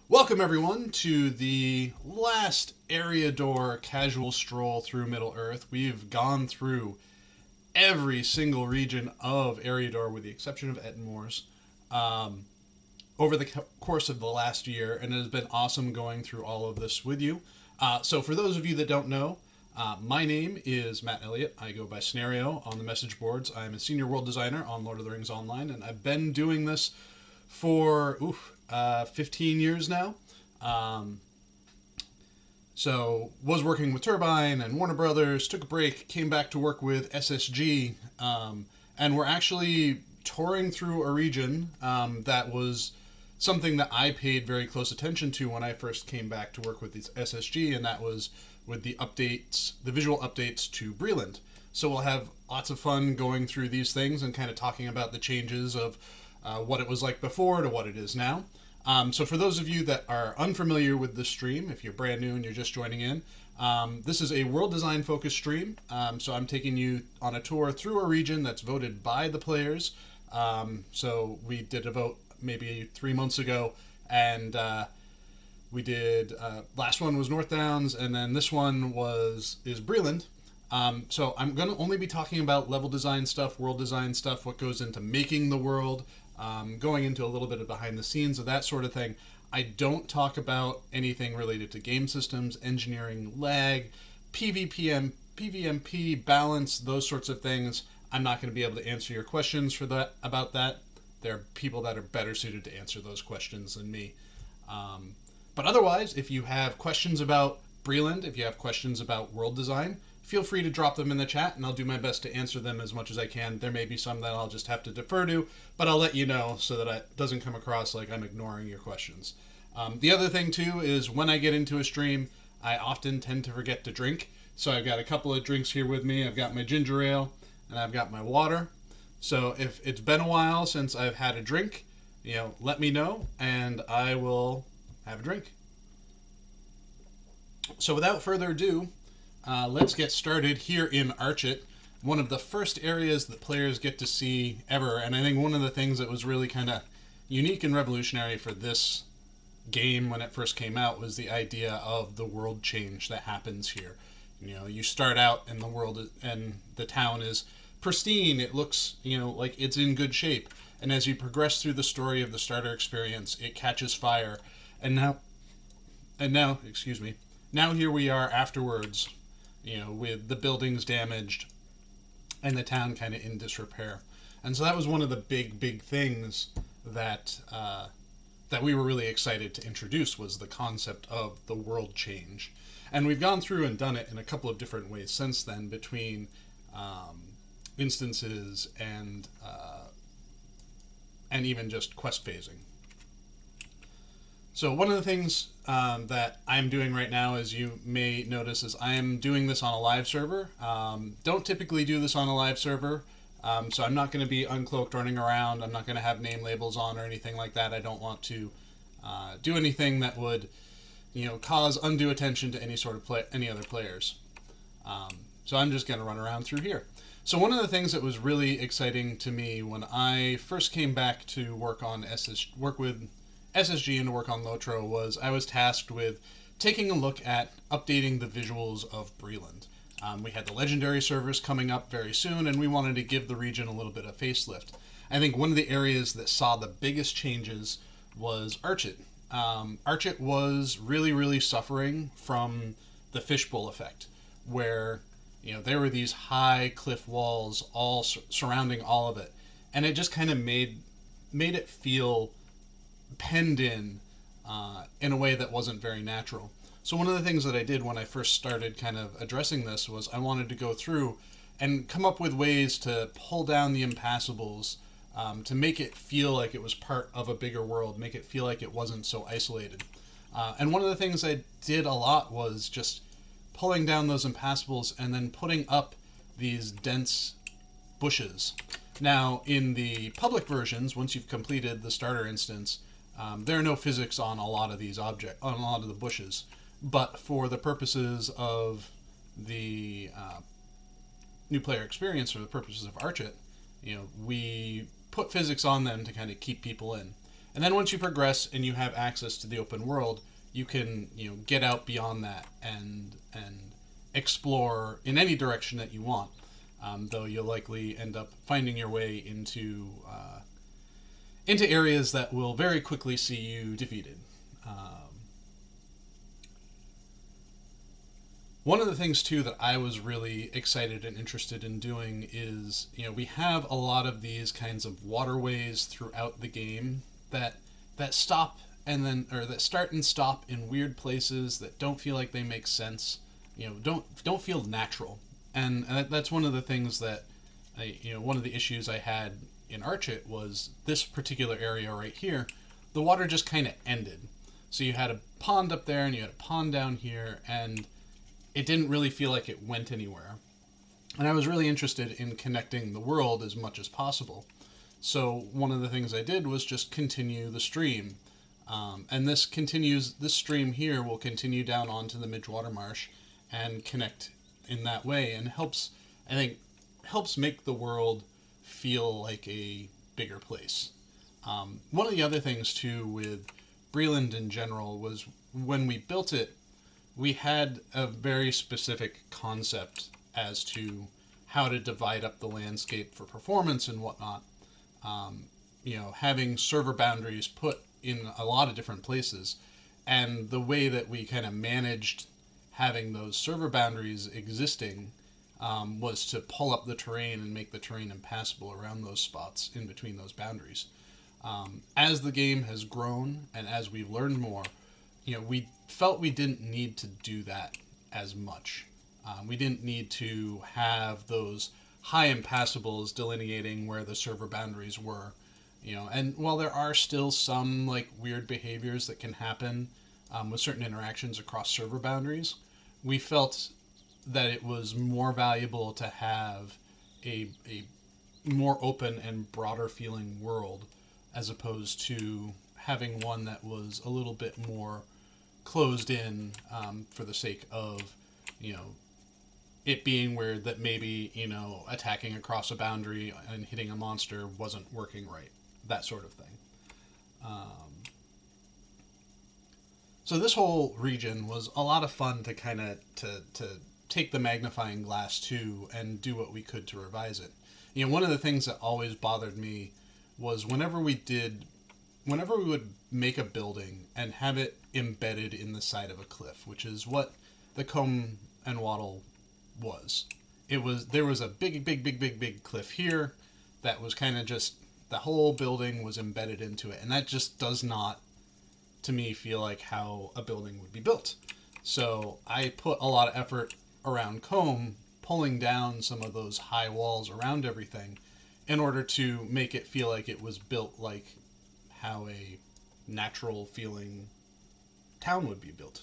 Welcome everyone to the last Eriador Casual Stroll Through Middle-earth. We've gone through every single region of Eriador with the exception of Ettenmoors over the course of the last year, and it has been awesome going through all of this with you. So for those of you that don't know, my name is Matt Elliott. I go by Scenario on the message boards. I'm a senior world designer on Lord of the Rings Online, and I've been doing this for 15 years now. So was working with Turbine and Warner Brothers, took a break, came back to work with SSG, and we're actually touring through a region that was something that I paid very close attention to when I first came back to work with the SSG, and that was with the updates, the visual updates to Breland. So we'll have lots of fun going through these things and kind of talking about the changes of what it was like before to what it is now. So for those of you that are unfamiliar with this stream, if you're brand new and you're just joining in, this is a world design focused stream. So I'm taking you on a tour through a region that's voted by the players. So we did a vote maybe 3 months ago, and we did last one was North Downs, and then this one is Breland. So I'm going to only be talking about level design stuff, world design stuff, what goes into making the world, going into a little bit of behind the scenes of that sort of thing. I don't talk about anything related to game systems, engineering, lag, PvPM, PvMP, balance, those sorts of things. I'm not going to be able to answer your questions about that. There are people that are better suited to answer those questions than me. But otherwise, if you have questions about Breland, if you have questions about world design, feel free to drop them in the chat, and I'll do my best to answer them as much as I can. There may be some that I'll just have to defer to, but I'll let you know so that it doesn't come across like I'm ignoring your questions. The other thing, too, is when I get into a stream, I often tend to forget to drink. So I've got a couple of drinks here with me. I've got my ginger ale, and I've got my water. So if it's been a while since I've had a drink, let me know, and I will have a drink. So without further ado, let's get started here in Archit, one of the first areas that players get to see ever, and I think one of the things that was really kind of unique and revolutionary for this game when it first came out was the idea of the world change that happens here. You start out and the world and the town is pristine, it looks, like it's in good shape, and as you progress through the story of the starter experience, it catches fire, and now, excuse me, now here we are afterwards, with the buildings damaged and the town kind of in disrepair. And so that was one of the big things that that we were really excited to introduce, was the concept of the world change. And we've gone through and done it in a couple of different ways since then, between instances and even just quest phasing. So one of the things that I'm doing right now, as you may notice, is I am doing this on a live server. Don't typically do this on a live server, so I'm not going to be uncloaked running around. I'm not going to have name labels on or anything like that. I don't want to do anything that would, cause undue attention to any other players. So I'm just going to run around through here. So one of the things that was really exciting to me when I first came back to work with SSG and to work on LOTRO was I was tasked with taking a look at updating the visuals of Breland. We had the legendary servers coming up very soon, and we wanted to give the region a little bit of facelift. I think one of the areas that saw the biggest changes was Archit. Archit was really suffering from the fishbowl effect, where there were these high cliff walls all surrounding all of it, and it just kind of made it feel penned in a way that wasn't very natural. So one of the things that I did when I first started kind of addressing this was I wanted to go through and come up with ways to pull down the impassables, to make it feel like it was part of a bigger world, make it feel like it wasn't so isolated. And one of the things I did a lot was just pulling down those impassables and then putting up these dense bushes. Now, in the public versions, once you've completed the starter instance, there are no physics on a lot of these on a lot of the bushes, but for the purposes of the new player experience, for the purposes of Archit, we put physics on them to kind of keep people in. And then once you progress and you have access to the open world, you can, get out beyond that and explore in any direction that you want. Though you'll likely end up finding your way into areas that will very quickly see you defeated. One of the things too that I was really excited and interested in doing is, we have a lot of these kinds of waterways throughout the game that stop and then, or that start and stop in weird places that don't feel like they make sense. Don't feel natural, and that's one of the things that one of the issues I had in Archit was this particular area right here. The water just kind of ended, so you had a pond up there and you had a pond down here, and it didn't really feel like it went anywhere. And I was really interested in connecting the world as much as possible. So one of the things I did was just continue the stream. And this stream here will continue down onto the Midgewater Marsh and connect in that way, and I think, helps make the world feel like a bigger place. One of the other things too with Breland in general was when we built it, we had a very specific concept as to how to divide up the landscape for performance and whatnot. Having server boundaries put in a lot of different places, and the way that we kind of managed having those server boundaries existing was to pull up the terrain and make the terrain impassable around those spots in between those boundaries. As the game has grown and as we've learned more, we felt we didn't need to do that as much. We didn't need to have those high impassables delineating where the server boundaries were. And while there are still some like weird behaviors that can happen with certain interactions across server boundaries, we felt that it was more valuable to have a more open and broader feeling world, as opposed to having one that was a little bit more closed in, for the sake of, it being weird that maybe, attacking across a boundary and hitting a monster wasn't working right. That sort of thing. So this whole region was a lot of fun to kind of to take the magnifying glass to and do what we could to revise it. One of the things that always bothered me was whenever we would make a building and have it embedded in the side of a cliff, which is what the Comb and Wattle was. There was a big cliff here that was kind of just, the whole building was embedded into it, and that just does not, to me, feel like how a building would be built. So I put a lot of effort around Comb, pulling down some of those high walls around everything in order to make it feel like it was built like how a natural feeling town would be built.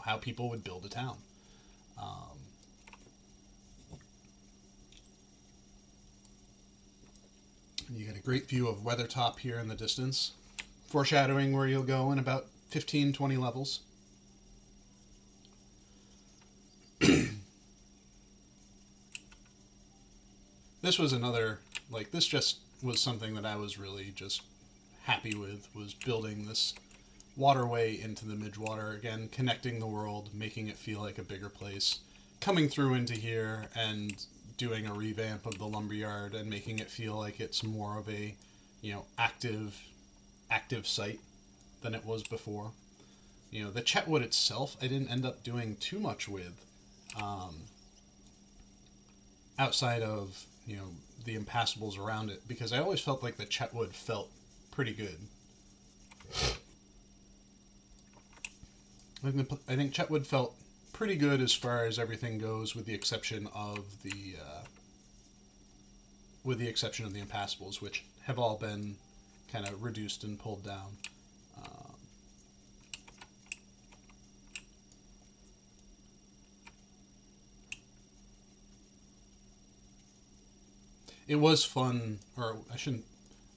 How people would build a town. You get a great view of Weathertop here in the distance, foreshadowing where you'll go in about 15-20 levels. This was another, this just was something that I was really just happy with, was building this waterway into the Midgewater, again, connecting the world, making it feel like a bigger place, coming through into here and doing a revamp of the lumberyard and making it feel like it's more of a, active site than it was before. The Chetwood itself, I didn't end up doing too much with, outside of, the impassables around it, because I always felt like the Chetwood felt pretty good. I think Chetwood felt pretty good as far as everything goes, with the exception of the impassables, which have all been kind of reduced and pulled down. It was fun, or I shouldn't,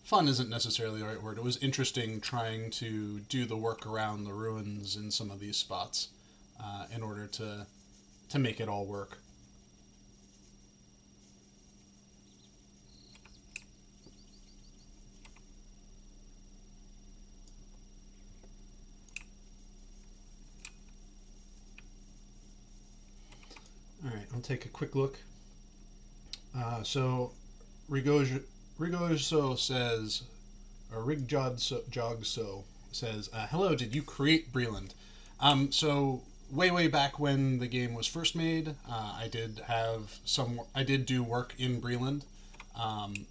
fun isn't necessarily the right word. It was interesting trying to do the work around the ruins in some of these spots in order to make it all work. I'll take a quick look. So Rigoso says, or Rigjogso says, hello, did you create Breland? So way back when the game was first made, I did do work in Breland,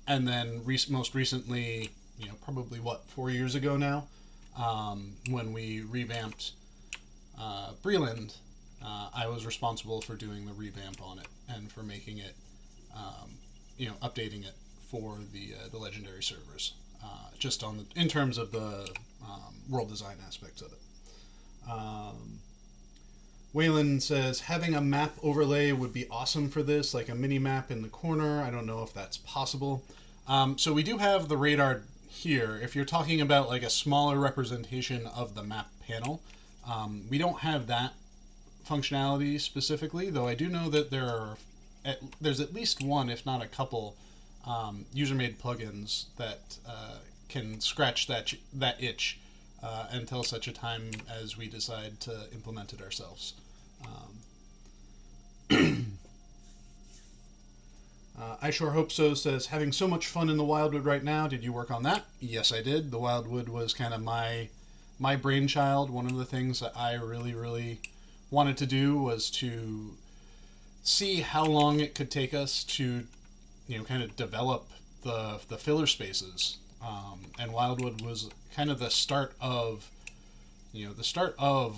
and then most recently, probably 4 years ago now, when we revamped Breland, I was responsible for doing the revamp on it and for making it, updating it for the legendary servers, just in terms of the world design aspects of it. Waylon says, having a map overlay would be awesome for this, like a mini map in the corner. I don't know if that's possible. So we do have the radar here. If you're talking about like a smaller representation of the map panel, we don't have that functionality specifically, though I do know that there's at least one, if not a couple, user-made plugins that can scratch that itch until such a time as we decide to implement it ourselves. I Sure Hope So says, having so much fun in the Wildwood right now. Did you work on that? Yes, I did. The Wildwood was kind of my brainchild. One of the things that I really wanted to do was to see how long it could take us to, kind of develop the filler spaces. And Wildwood was kind of the start of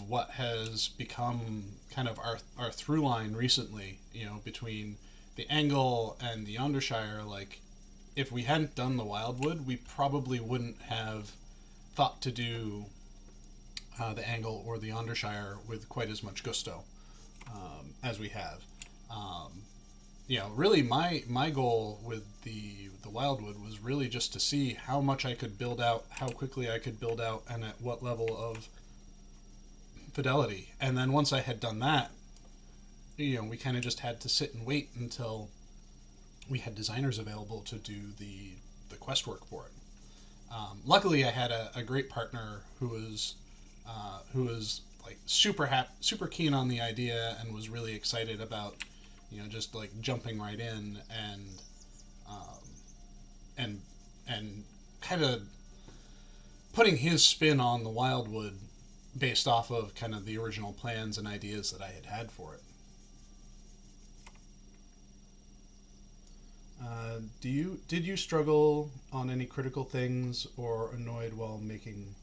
what has become kind of our through line recently, between the Angle and the Undershire. Like, if we hadn't done the Wildwood, we probably wouldn't have thought to do the Angle or the Undershire with quite as much gusto as we have. Really my goal with the Wildwood was really just to see how much I could build out, how quickly I could build out, and at what level of fidelity. And then once I had done that, we kind of just had to sit and wait until we had designers available to do the quest work for it. Luckily, I had a great partner who was like super keen on the idea and was really excited about just like jumping right in and kind of putting his spin on the Wildwood based off of kind of the original plans and ideas that I had for it. Did you struggle on any critical things or annoyed while making?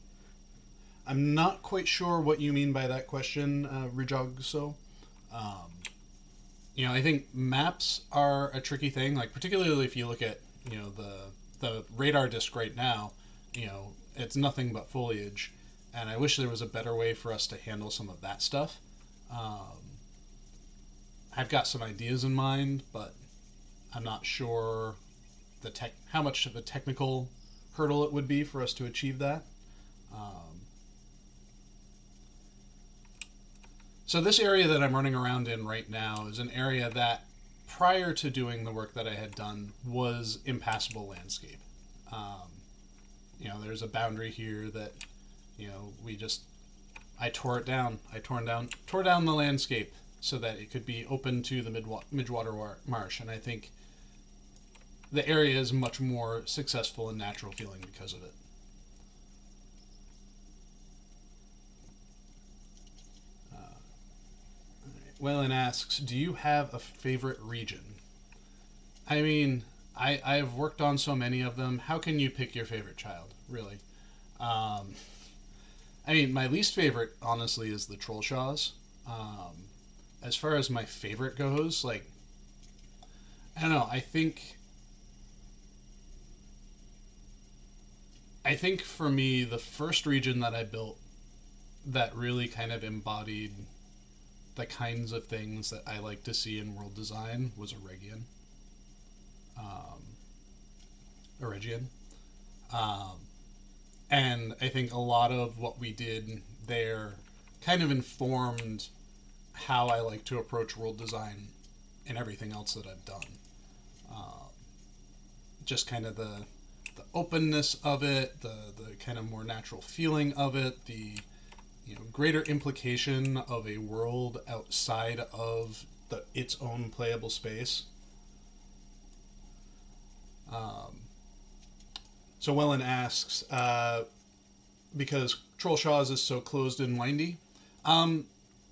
I'm not quite sure what you mean by that question, Rijogso. I think maps are a tricky thing, like particularly if you look at the radar disc right now, it's nothing but foliage, and I wish there was a better way for us to handle some of that stuff. I've got some ideas in mind, but I'm not sure how much of a technical hurdle it would be for us to achieve that. So this area that I'm running around in right now is an area that, prior to doing the work that I had done, was impassable landscape. There's a boundary here that, I tore it down. I tore down the landscape so that it could be open to the Midwater Marsh, and I think the area is much more successful and natural feeling because of it. Waylon asks, do you have a favorite region? I mean, I've worked on so many of them. How can you pick your favorite child, really? I mean, my least favorite, honestly, is the Trollshaws. As far as my favorite goes, like, I don't know, I think for me, the first region that I built that really kind of embodied the kinds of things that I like to see in world design was Eregion. And I think a lot of what we did there kind of informed how I like to approach world design and everything else that I've done. Just kind of the openness of it, the kind of more natural feeling of it, the greater implication of a world outside of its own playable space. So Wellen asks, because Troll Shaw's is so closed and windy.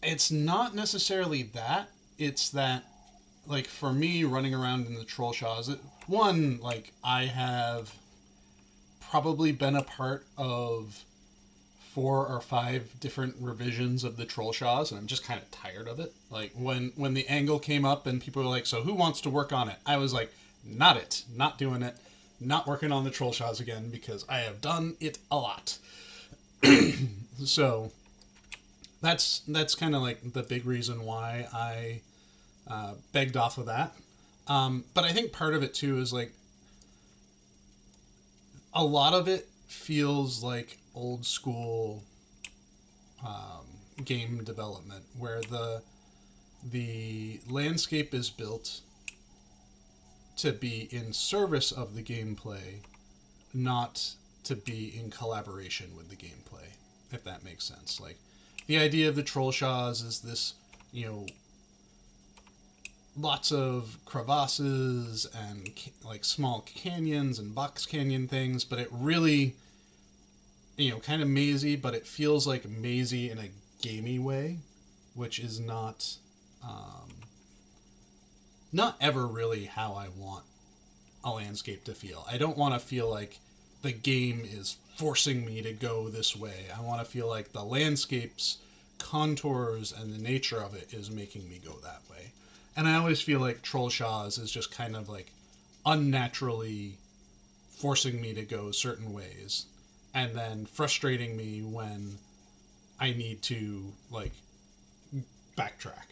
It's not necessarily that. It's that, like, for me, running around in the Troll Shaw's, one, like, I have probably been a part of 4 or 5 different revisions of the Troll Shaw's, and I'm just kind of tired of it. Like, when the angle came up and people were like, so who wants to work on it? I was like, not doing it, not working on the Troll Shaw's again, because I have done it a lot. So that's kind of like the big reason why I begged off of that. But I think part of it too is like a lot of it feels like old school game development, where the landscape is built to be in service of the gameplay, not to be in collaboration with the gameplay, if that makes sense. Like, the idea of the Troll Shaw's is this, lots of crevasses and like small canyons and box canyon things, but it really, kind of mazy, but it feels like mazy in a gamey way, which is not ever really how I want a landscape to feel. I don't want to feel like the game is forcing me to go this way. I want to feel like the landscape's contours and the nature of it is making me go that way. And I always feel like Troll Shaw's is just kind of like unnaturally forcing me to go certain ways, and then frustrating me when I need to, like, backtrack.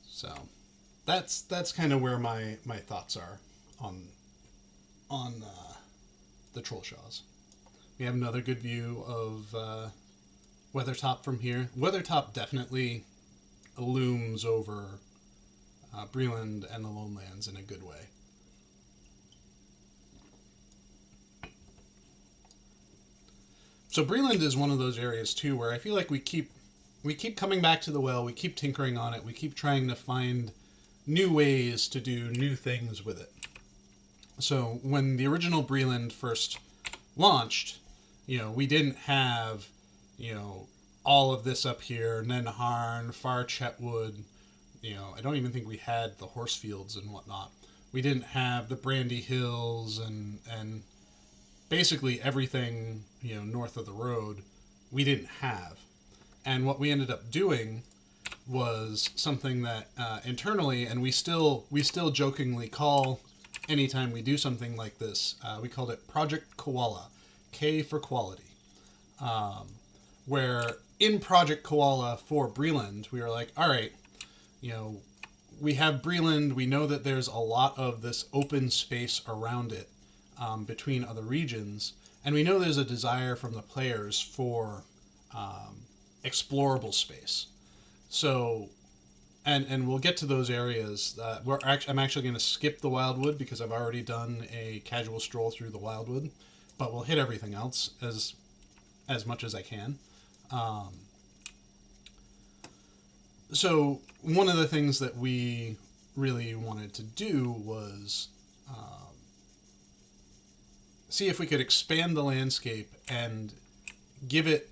So that's kind of where my thoughts are on the Troll Shaw's. We have another good view of Weathertop from here. Weathertop definitely looms over Breland and the Lone Lands in a good way. So Breland is one of those areas too where I feel like we keep coming back to the well, we keep tinkering on it, we keep trying to find new ways to do new things with it. So when the original Breland first launched, we didn't have, all of this up here, Nenharn, Far Chetwood, I don't even think we had the horse fields and whatnot. We didn't have the Brandy Hills and basically everything, north of the road, we didn't have. And what we ended up doing was something that internally, and we still jokingly call anytime we do something like this, we called it Project Koala, K for quality. Where in Project Koala for Breland, we were like, all right, we have Breland, we know that there's a lot of this open space around it between other regions, and we know there's a desire from the players for explorable space. So, and we'll get to those areas. I'm actually going to skip the Wildwood because I've already done a casual stroll through the Wildwood, but we'll hit everything else as much as I can. So one of the things that we really wanted to do was see if we could expand the landscape and give it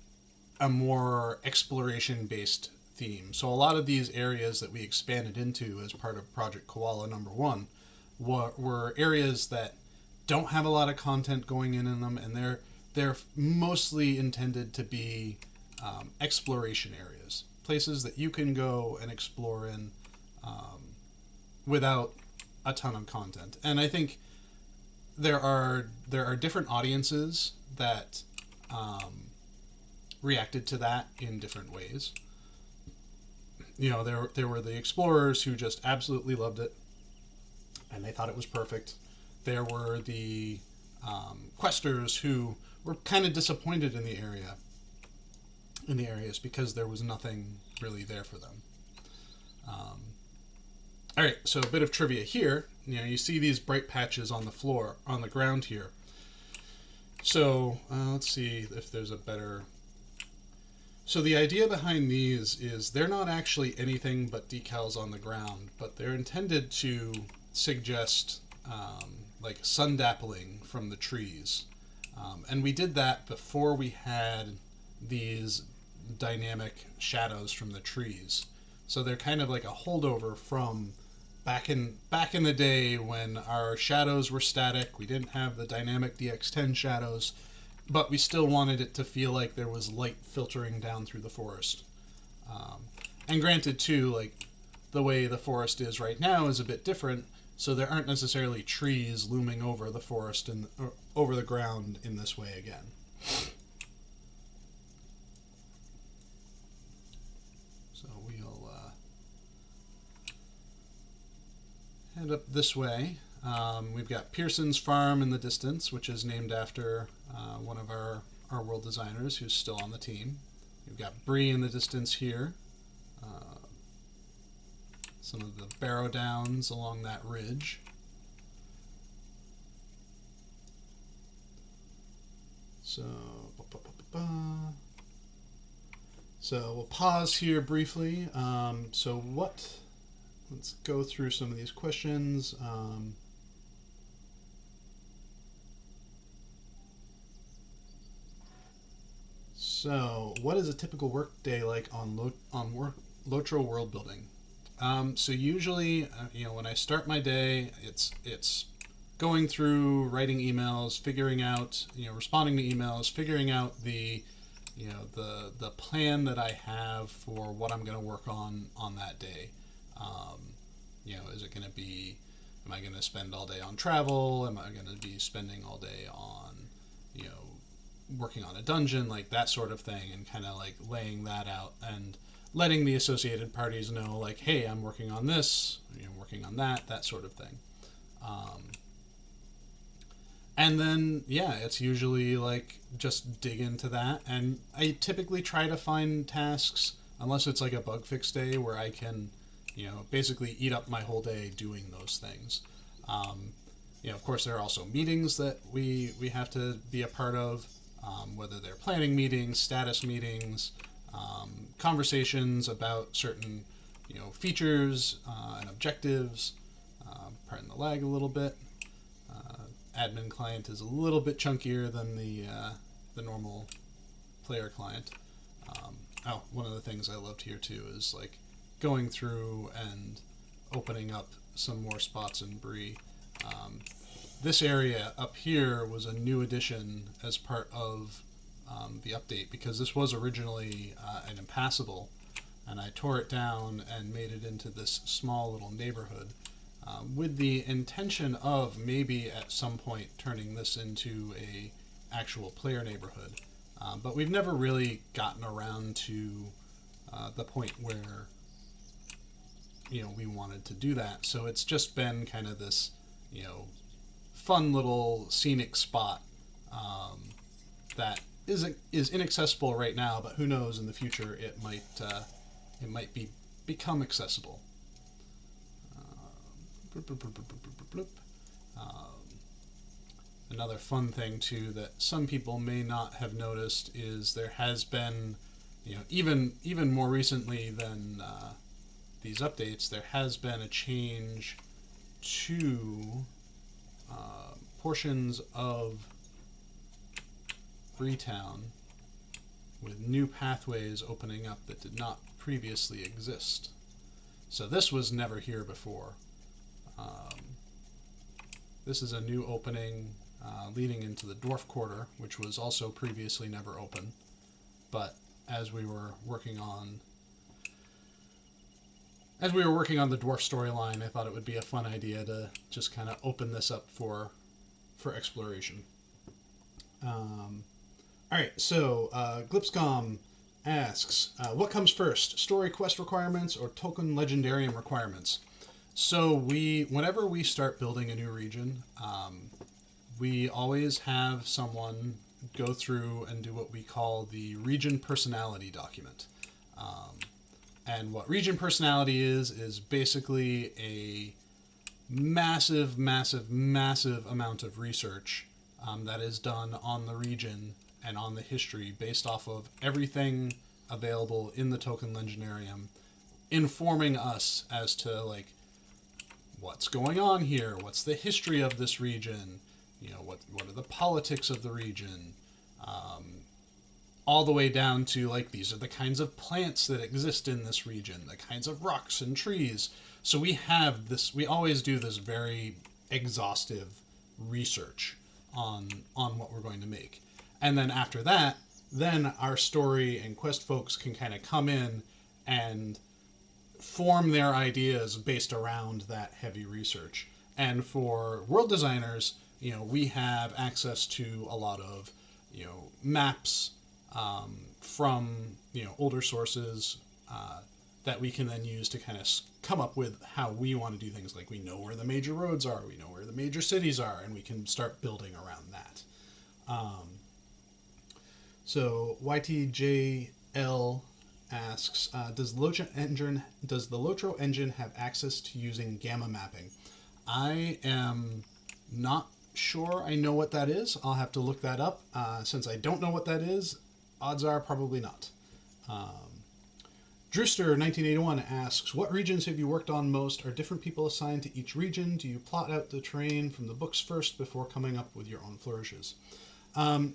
a more exploration-based theme. So a lot of these areas that we expanded into as part of Project Koala #1 were areas that don't have a lot of content going in them, and they're mostly intended to be exploration areas, places that you can go and explore in without a ton of content. And I think there are different audiences that reacted to that in different ways. There were the explorers who just absolutely loved it, and they thought it was perfect. There were the questers who were kind of disappointed in the areas because there was nothing really there for them. All right, so a bit of trivia here. You see these bright patches on the floor, on the ground here. So let's see if there's a better. So the idea behind these is they're not actually anything but decals on the ground, but they're intended to suggest like sun dappling from the trees. And we did that before we had these dynamic shadows from the trees. So they're kind of like a holdover from back in the day when our shadows were static. We didn't have the dynamic DX10 shadows, but we still wanted it to feel like there was light filtering down through the forest. And granted, too, like the way the forest is right now is a bit different, so there aren't necessarily trees looming over the forest and over the ground in this way again. So we'll head up this way. We've got Pearson's Farm in the distance, which is named after one of our world designers who's still on the team. We've got Bree in the distance here. Some of the barrow downs along that ridge. So, we'll pause here briefly. Let's go through some of these questions. So, what is a typical work day like on LOTRO world building? So usually, when I start my day, it's going through writing emails, figuring out, responding to emails, figuring out the plan that I have for what I'm going to work on that day. Is it going to be, am I going to spend all day on travel? Am I going to be spending all day on, working on a dungeon, like that sort of thing, and kind of like laying that out and letting the associated parties know, like, hey, I'm working on this, working on that sort of thing. And then, yeah, it's usually like just dig into that. And I typically try to find tasks, unless it's like a bug fix day where I can, basically eat up my whole day doing those things. Of course, there are also meetings that we have to be a part of, whether they're planning meetings, status meetings, conversations about certain, features and objectives. Pardon the lag a little bit. Admin client is a little bit chunkier than the normal player client. One of the things I loved here too is like going through and opening up some more spots in Bree. This area up here was a new addition as part of the update, because this was originally an impassable, and I tore it down and made it into this small little neighborhood with the intention of maybe at some point turning this into a actual player neighborhood. But we've never really gotten around to the point where we wanted to do that. So it's just been kind of this fun little scenic spot that is inaccessible right now, but who knows, in the future it might become accessible. Another fun thing too that some people may not have noticed is there has been, even more recently than these updates, there has been a change to portions of Freetown with new pathways opening up that did not previously exist. So this was never here before. This is a new opening leading into the Dwarf Quarter, which was also previously never open. But as we were working on the Dwarf storyline, I thought it would be a fun idea to just kind of open this up for exploration. Alright, so Glipscom asks, what comes first, story quest requirements or token legendarium requirements? So whenever we start building a new region, we always have someone go through and do what we call the region personality document. And what region personality is basically a massive amount of research that is done on the region and on the history based off of everything available in the Token Legendarium, informing us as to like what's going on here, what's the history of this region, what are the politics of the region, all the way down to like these are the kinds of plants that exist in this region, the kinds of rocks and trees. So we have this, we always do this very exhaustive research on what we're going to make. And then after that, then our story and quest folks can kind of come in and form their ideas based around that heavy research. And for world designers, we have access to a lot of, maps from, older sources that we can then use to kind of come up with how we want to do things. Like we know where the major roads are, we know where the major cities are, and we can start building around that. So YTJL asks, does the LOTRO engine have access to using gamma mapping? I am not sure I know what that is. I'll have to look that up. Since I don't know what that is, odds are probably not. Drewster1981 asks, what regions have you worked on most? Are different people assigned to each region? Do you plot out the terrain from the books first before coming up with your own flourishes?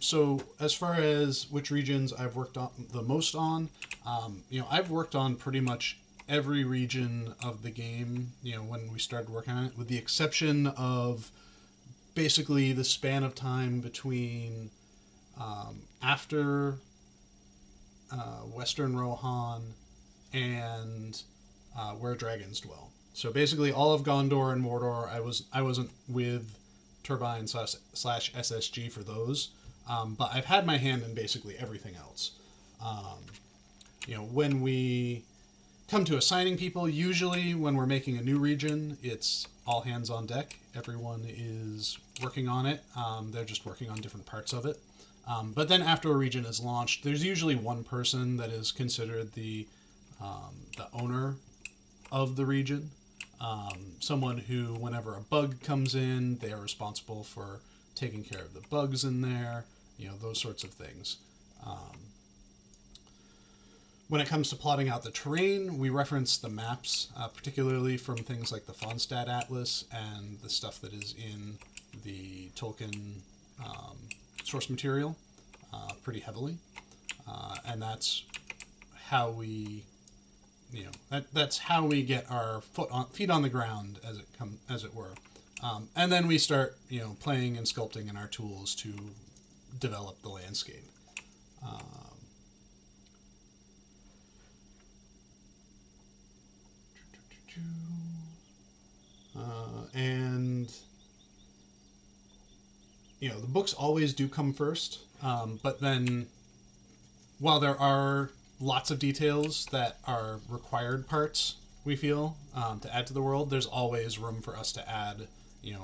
So as far as which regions I've worked on the most on, I've worked on pretty much every region of the game, when we started working on it, with the exception of basically the span of time between after Western Rohan and Where Dragons Dwell. So basically all of Gondor and Mordor, I wasn't with Turbine / SSG for those, but I've had my hand in basically everything else. When we come to assigning people, usually when we're making a new region, it's all hands on deck. Everyone is working on it. They're just working on different parts of it. But then after a region is launched, there's usually one person that is considered the owner of the region. Someone who, whenever a bug comes in, they are responsible for taking care of the bugs in there, those sorts of things. When it comes to plotting out the terrain, we reference the maps, particularly from things like the Fonstad Atlas and the stuff that is in the Tolkien source material pretty heavily. And that's how we that's how we get our feet on the ground, as it were, and then we start playing and sculpting in our tools to develop the landscape. And the books always do come first, but then while there are lots of details that are required parts, we feel, to add to the world, there's always room for us to add,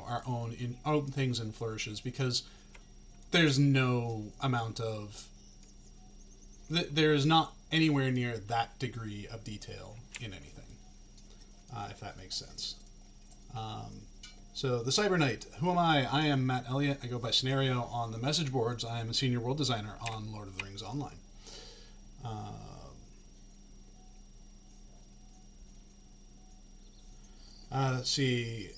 our own things and flourishes, because there's no amount of, there's not anywhere near that degree of detail in anything, if that makes sense. So the Cyber Knight, who am I? I am Matt Elliott. I go by Scenario on the message boards. I am a senior world designer on Lord of the Rings Online. Let's see.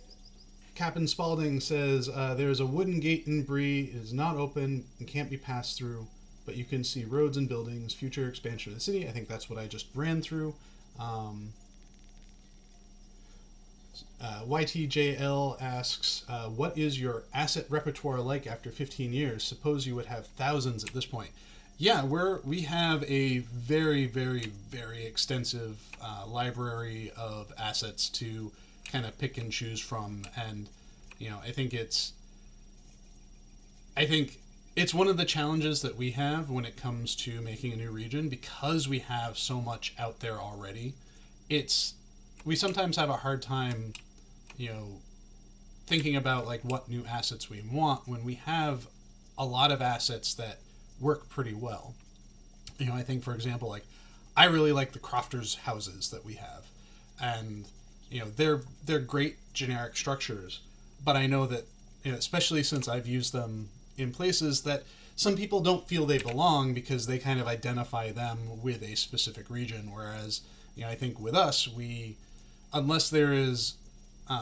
Captain Spaulding says, there's a wooden gate in Bree. It is not open and can't be passed through, but you can see roads and buildings, future expansion of the city. I think that's what I just ran through. YTJL asks, what is your asset repertoire like after 15 years? Suppose you would have thousands at this point. Yeah, we have a very, very, very extensive library of assets to kind of pick and choose from, and I think it's one of the challenges that we have when it comes to making a new region, because we have so much out there already. We sometimes have a hard time thinking about like what new assets we want when we have a lot of assets that work pretty well. I think, for example, like I really like the crofters' houses that we have, and they're great generic structures, but I know that especially since I've used them in places that some people don't feel they belong because they kind of identify them with a specific region. Whereas, I think with us, unless there is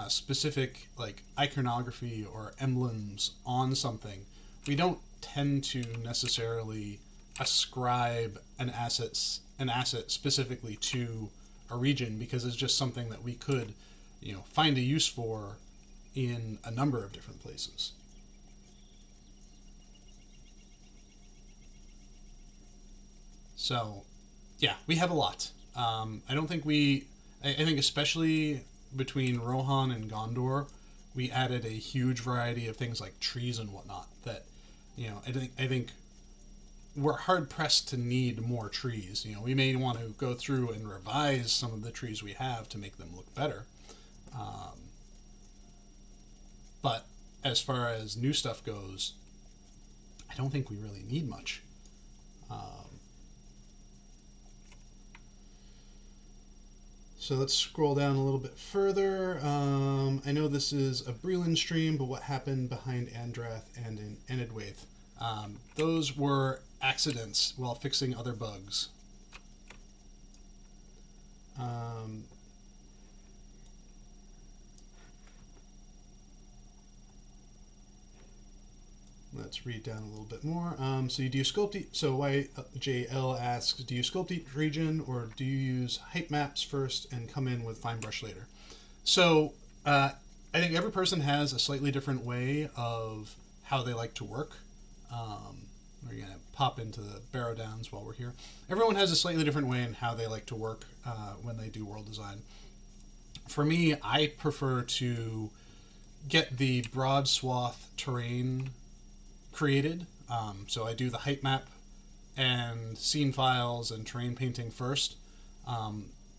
specific like iconography or emblems on something, we don't tend to necessarily ascribe an asset specifically to a region because it's just something that we could, find a use for in a number of different places. So, yeah, we have a lot. I don't think I think especially between Rohan and Gondor, we added a huge variety of things like trees and whatnot. That, I think we're hard pressed to need more trees. We may want to go through and revise some of the trees we have to make them look better. Um, but as far as new stuff goes, I don't think we really need much. Um, So let's scroll down a little bit further. I know this is a Breland stream, but what happened behind Andrath and in Enedwaith? Those were accidents while fixing other bugs. Um, Let's read down a little bit more. So you do sculpt. So YJL asks, do you sculpt each region, or do you use height maps first and come in with fine brush later? So I think every person has a slightly different way of how they like to work. We're gonna pop into the Barrow Downs while we're here. Everyone has a slightly different way in how they like to work when they do world design. For me, I prefer to get the broad swath terrain created. So I do the height map and scene files and terrain painting first.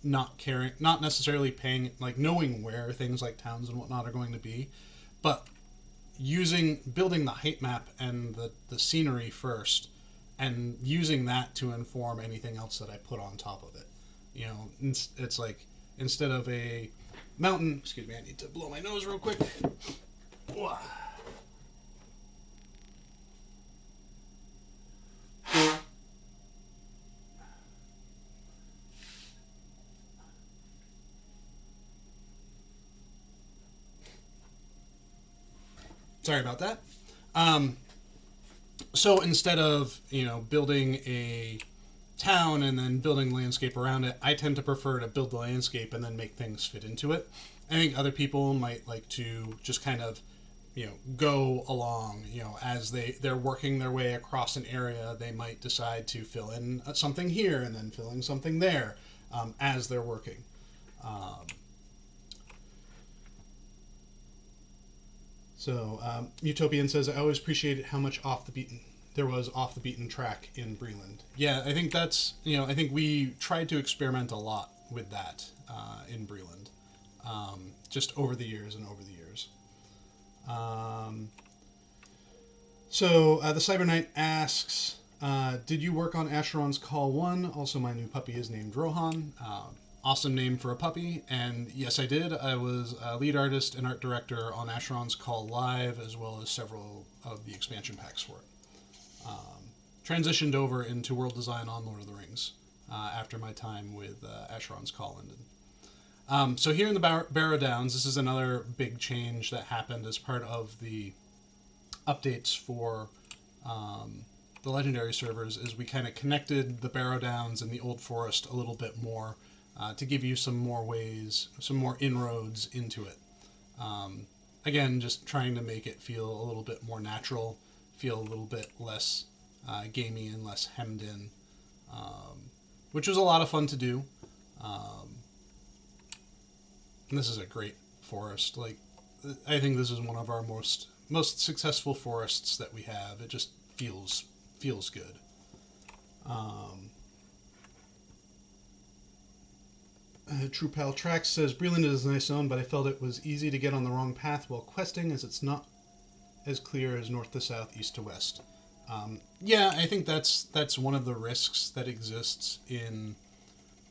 Not necessarily paying, like knowing where things like towns and whatnot are going to be, but building the height map and the scenery first, and using that to inform anything else that I put on top of it. It's like instead of a mountain. Excuse me, I need to blow my nose real quick. Sorry about that. Um, so instead of building a town and then building landscape around it, I tend to prefer to build the landscape and then make things fit into it. I think other people might like to just kind of go along. As they're working their way across an area, they might decide to fill in something here and then fill in something there as they're working. Um, Utopian says, I always appreciated how much there was off the beaten track in Breland. Yeah, I think that's, I think we tried to experiment a lot with that in Breland, just over the years and over the years. The Cyber Knight asks, did you work on Asheron's Call 1? Also, my new puppy is named Rohan. Awesome name for a puppy, and yes, I did. I was a lead artist and art director on Asheron's Call Live, as well as several of the expansion packs for it. Transitioned over into world design on Lord of the Rings after my time with Asheron's Call ended. So here in the Barrow Downs, this is another big change that happened as part of the updates for the Legendary servers, is we kind of connected the Barrow Downs and the Old Forest a little bit more to give you some more inroads into it. Again, just trying to make it feel a little bit more natural, feel a little bit less gamey and less hemmed in, which was a lot of fun to do. And this is a great forest. Like, I think this is one of our most successful forests that we have. It just feels good. True Pal Trax says, Breland is a nice zone, but I felt it was easy to get on the wrong path while questing, as it's not as clear as north to south, east to west. Yeah, I think that's one of the risks that exists in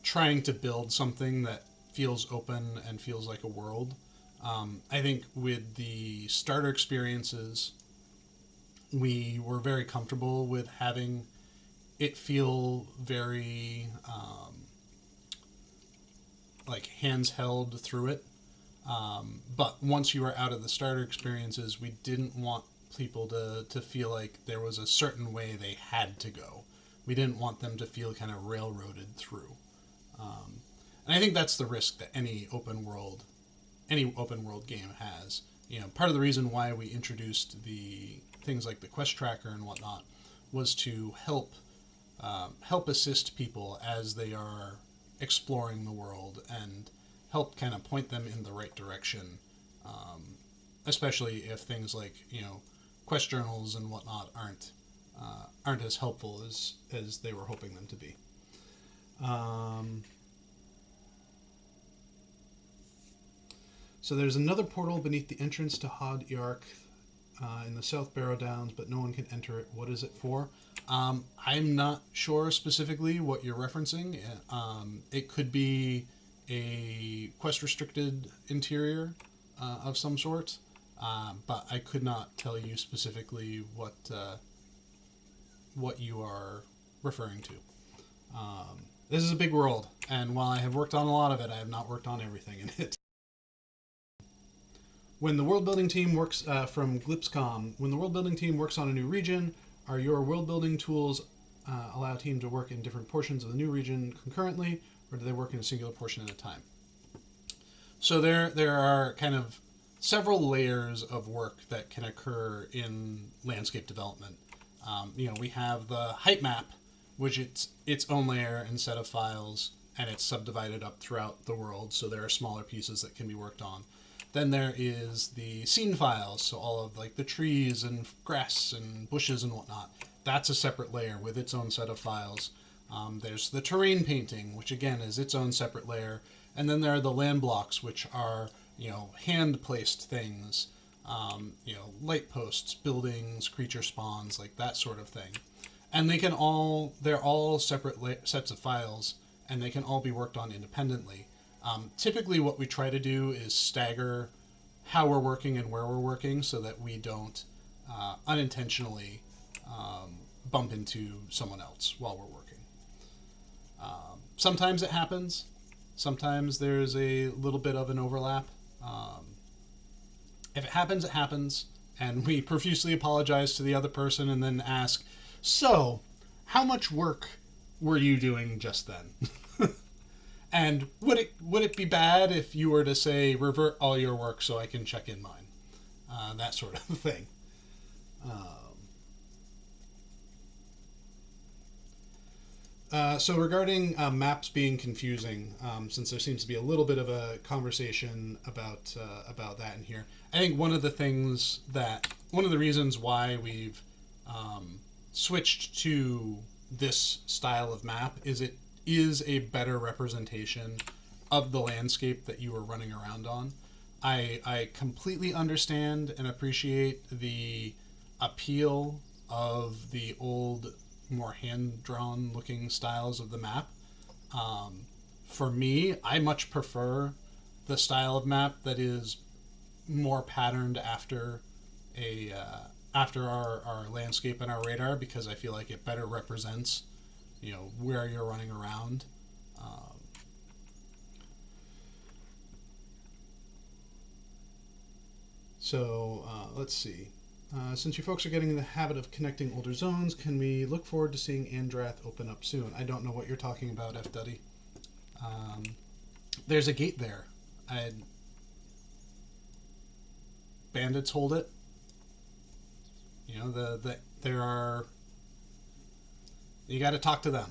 trying to build something that feels open and feels like a world. I think with the starter experiences, we were very comfortable with having it feel very like hands held through it. But once you were out of the starter experiences, we didn't want people to feel like there was a certain way they had to go. We didn't want them to feel kind of railroaded through. And I think that's the risk that any open world game has. You know, part of the reason why we introduced the things like the quest tracker and whatnot was to help assist people as they are exploring the world and help kind of point them in the right direction, especially if things like, you know, quest journals and whatnot aren't as helpful as they were hoping them to be. So there's another portal beneath the entrance to Hod Yark in the South Barrow Downs, but no one can enter it. What is it for? I'm not sure specifically what you're referencing. It could be a quest-restricted interior of some sort, but I could not tell you specifically what you are referring to. This is a big world, and while I have worked on a lot of it, I have not worked on everything in it. When the world building team works from Glipscom, when the world building team works on a new region, are your world building tools allow team to work in different portions of the new region concurrently, or do they work in a singular portion at a time? So there are kind of several layers of work that can occur in landscape development. You know, we have the height map, which it's its own layer and set of files, and it's subdivided up throughout the world, so there are smaller pieces that can be worked on. Then there is the scene files, so all of like the trees and grass and bushes and whatnot. That's a separate layer with its own set of files. There's the terrain painting, which again is its own separate layer. And then there are the land blocks, which are, you know, hand-placed things, you know, light posts, buildings, creature spawns, like that sort of thing. And they're all separate sets of files, and they can all be worked on independently. Typically what we try to do is stagger how we're working and where we're working so that we don't unintentionally bump into someone else while we're working. Sometimes it happens. Sometimes there's a little bit of an overlap. If it happens, it happens, and we profusely apologize to the other person and then ask, so, how much work were you doing just then? And would it be bad if you were to say, revert all your work so I can check in mine? That sort of thing. So regarding maps being confusing, since there seems to be a little bit of a conversation about that in here, I think one of the reasons why we've switched to this style of map is it is a better representation of the landscape that you are running around on. I completely understand and appreciate the appeal of the old, more hand-drawn looking styles of the map. For me, I much prefer the style of map that is more patterned after our landscape and our radar, because I feel like it better represents, you know, where you're running around. Let's see. Since you folks are getting in the habit of connecting older zones, can we look forward to seeing Andrath open up soon? I don't know what you're talking about, F. Duddy. There's a gate there. Bandits hold it. You know, there are... You got to talk to them.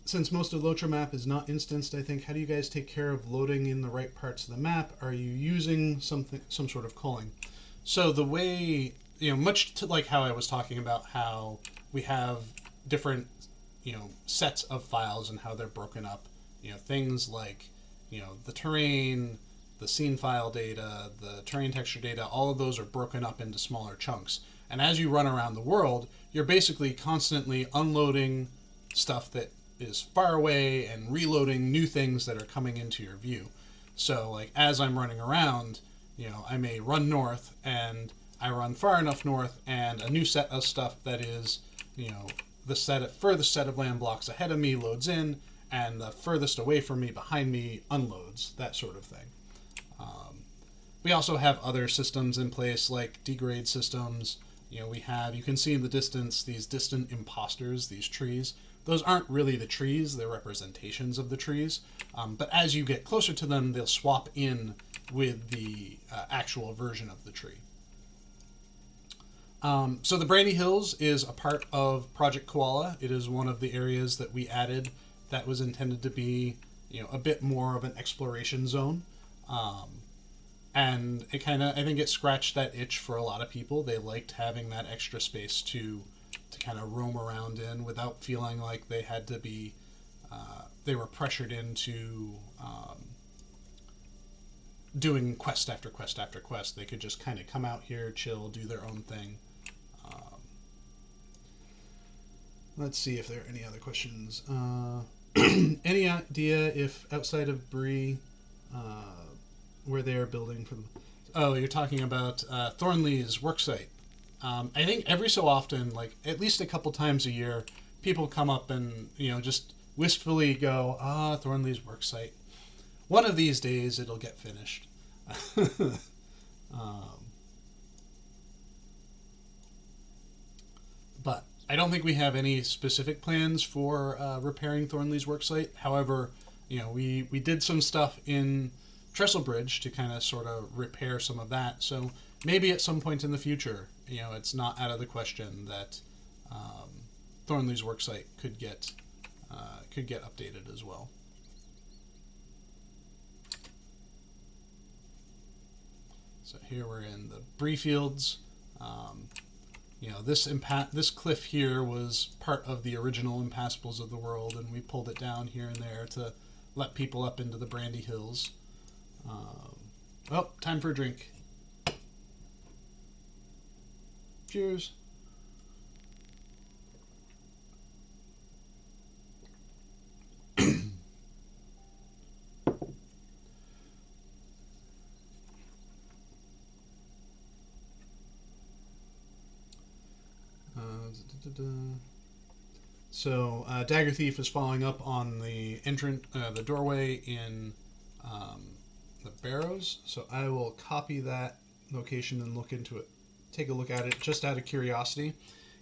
Since most of LOTRO map is not instanced, I think, how do you guys take care of loading in the right parts of the map? Are you using some sort of culling? So the way, you know, much to like how I was talking about how we have different, you know, sets of files and how they're broken up, you know, things like, you know, the terrain, the scene file data, the terrain texture data, all of those are broken up into smaller chunks. And as you run around the world, you're basically constantly unloading stuff that is far away and reloading new things that are coming into your view. So, like, as I'm running around, I may run north, and I run far enough north, and a new set of stuff that is, the furthest set of land blocks ahead of me loads in, and the furthest away from me behind me unloads, that sort of thing. We also have other systems in place, like degrade systems. You can see in the distance these distant imposters, these trees. Those aren't really the trees, they're representations of the trees. But as you get closer to them, they'll swap in with the actual version of the tree. So the Brandy Hills is a part of Project Koala. It is one of the areas that we added that was intended to be, a bit more of an exploration zone. And I think it scratched that itch for a lot of people. They liked having that extra space to kind of roam around in without feeling like they had to be, they were pressured into doing quest after quest after quest. They could just kind of come out here, chill, do their own thing. Let's see if there are any other questions. Any idea if outside of Bree, where they are building for them? Oh, you're talking about Thornley's worksite. I think every so often, like at least a couple times a year, people come up and just wistfully go, Thornley's worksite. One of these days it'll get finished. But I don't think we have any specific plans for repairing Thornley's worksite. However, we did some stuff in Trestle Bridge to kind of sort of repair some of that. So maybe at some point in the future, it's not out of the question that Thornley's worksite could get updated as well. So here we're in the Bree Fields. This cliff here was part of the original Impassables of the world, and we pulled it down here and there to let people up into the Brandy Hills. Time for a drink. Cheers. So Dagger Thief is following up on the the doorway in the Barrows. So I will copy that location and look into it, take a look at it just out of curiosity.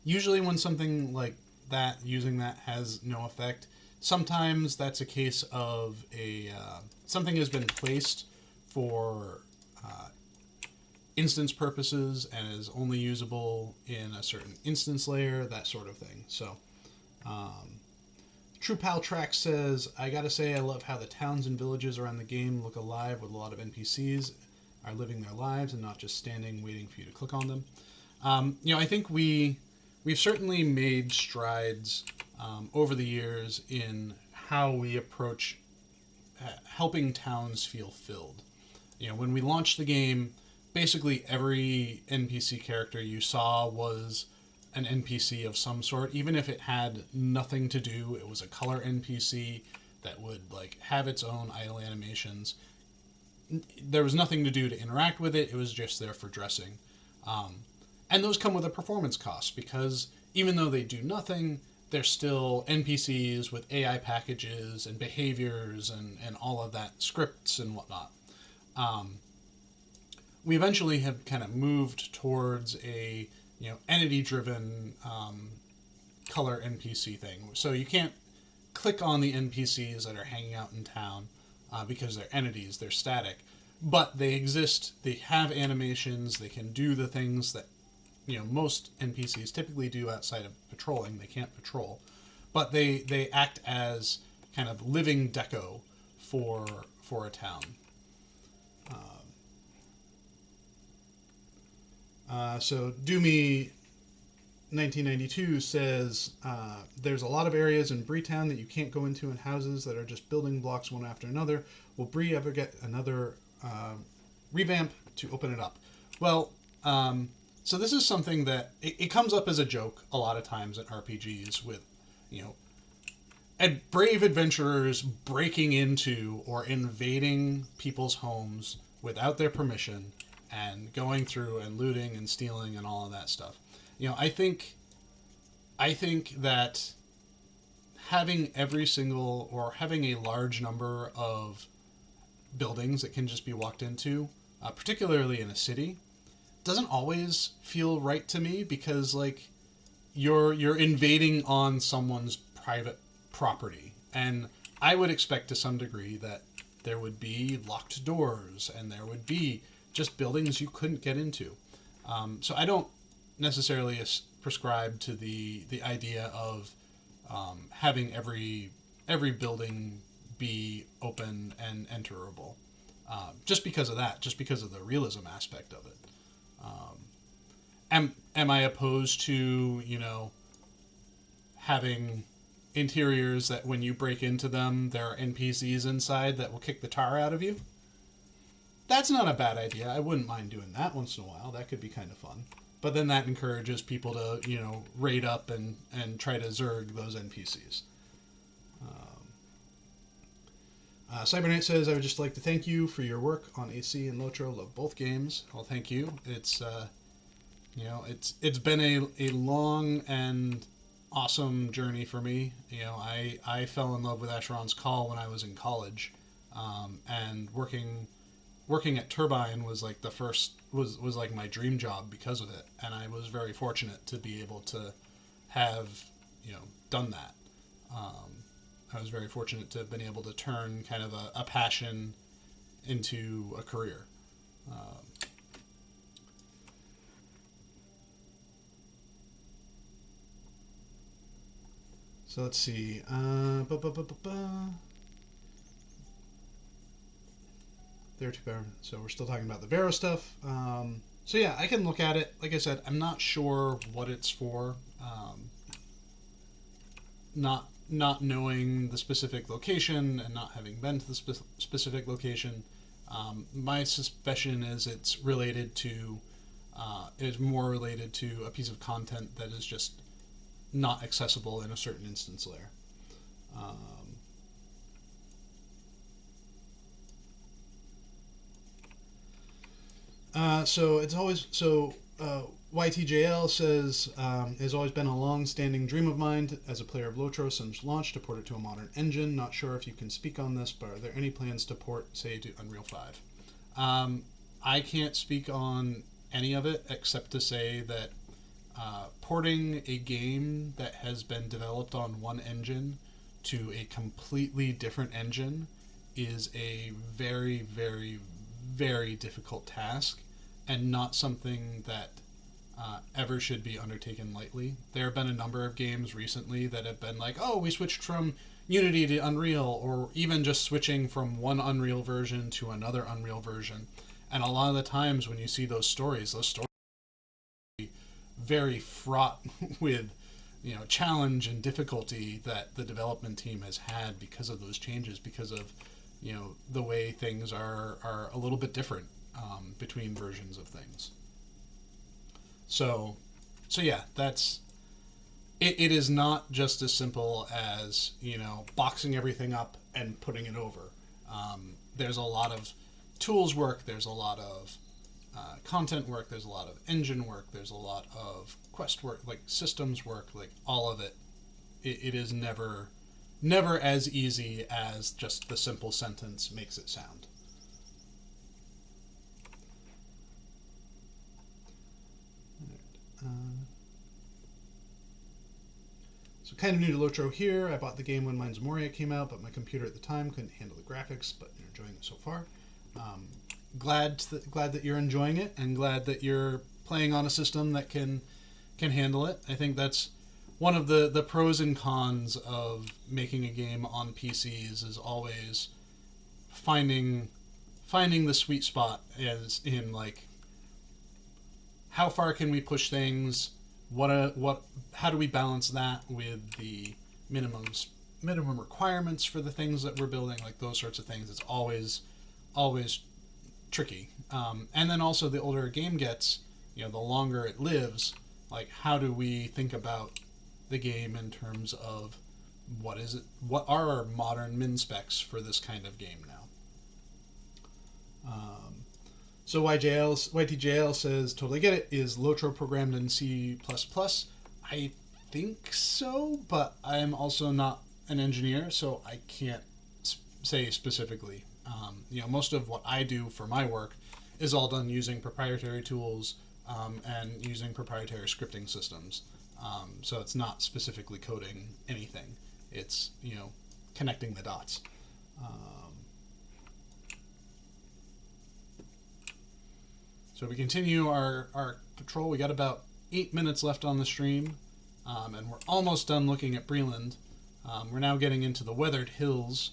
Usually when something like that, using that has no effect, sometimes that's a case of something has been placed for instance purposes and is only usable in a certain instance layer, that sort of thing. So True Pal Track says, I gotta say I love how the towns and villages around the game look alive with a lot of NPCs are living their lives and not just standing waiting for you to click on them. I think we've certainly made strides over the years in how we approach helping towns feel filled. When we launched the game, basically every NPC character you saw was an NPC of some sort, even if it had nothing to do. It was a color NPC that would have its own idle animations. There was nothing to do to interact with it. It was just there for dressing. And those come with a performance cost, because even though they do nothing, they're still NPCs with AI packages and behaviors and all of that, scripts and whatnot. We eventually have kind of moved towards a entity-driven color NPC thing. So you can't click on the NPCs that are hanging out in town because they're entities, they're static. But they exist, they have animations, they can do the things that most NPCs typically do outside of patrolling. They can't patrol. But they act as kind of living deco for a town. So Doomy 1992 says there's a lot of areas in Breetown that you can't go into in houses that are just building blocks one after another. Will Bree ever get another revamp to open it up? Well, so this is something that it comes up as a joke a lot of times in RPGs with, brave adventurers breaking into or invading people's homes without their permission and going through and looting and stealing and all of that stuff. I think that having every single or having a large number of buildings that can just be walked into, particularly in a city, doesn't always feel right to me because like you're invading on someone's private property, and I would expect to some degree that there would be locked doors and there would be just buildings you couldn't get into. So I don't necessarily prescribe to the idea of having every building be open and enterable. Just because of that, just because of the realism aspect of it. Am I opposed to, having interiors that when you break into them, there are NPCs inside that will kick the tar out of you? That's not a bad idea. I wouldn't mind doing that once in a while. That could be kind of fun. But then that encourages people to, raid up and try to zerg those NPCs. Cyberknight says, I would just like to thank you for your work on AC and LOTRO. Love both games. Well, thank you. It's been a long and awesome journey for me. I fell in love with Asheron's Call when I was in college, and working at Turbine was like was like my dream job because of it, and I was very fortunate to be able to have done that. I was very fortunate to have been able to turn kind of a passion into a career. So let's see. There too bad. So we're still talking about the Barrow stuff. So yeah, I can look at it. Like I said, I'm not sure what it's for. Not knowing the specific location and not having been to the specific location, my suspicion is it's related to is more related to a piece of content that is just not accessible in a certain instance layer. So it's always so. YTJL says, has always been a long-standing dream of mine as a player of LOTRO since launch to port it to a modern engine. Not sure if you can speak on this, but are there any plans to port, say, to Unreal 5? I can't speak on any of it except to say that porting a game that has been developed on one engine to a completely different engine is a very, very, very difficult task and not something that ever should be undertaken lightly. There have been a number of games recently that have been like, oh, we switched from Unity to Unreal, or even just switching from one Unreal version to another Unreal version. And a lot of the times when you see those stories are very fraught with challenge and difficulty that the development team has had because of those changes, because of the way things are a little bit different between versions of things. So yeah, that's it. It is not just as simple as boxing everything up and putting it over. There's a lot of tools work. There's a lot of content work. There's a lot of engine work. There's a lot of quest work, like systems work, like all of it. It is never as easy as just the simple sentence makes it sound. So kind of new to LOTRO here. I bought the game when Mines Moria came out, but my computer at the time couldn't handle the graphics, but enjoying it so far. Glad that you're enjoying it, and glad that you're playing on a system that can handle it. I think that's one of the pros and cons of making a game on PCs is always finding the sweet spot as in like how far can we push things, how do we balance that with the minimum requirements for the things that we're building, like those sorts of things. It's always tricky. And then also the older a game gets, the longer it lives, like how do we think about the game in terms of what are our modern min specs for this kind of game now. So YTJL says, totally get it. Is LOTRO programmed in C++? I think so, but I'm also not an engineer, so I can't say specifically. Most of what I do for my work is all done using proprietary tools and using proprietary scripting systems. So it's not specifically coding anything. It's, connecting the dots. So we continue our patrol. We got about 8 minutes left on the stream, and we're almost done looking at Breland. We're now getting into the Weathered Hills,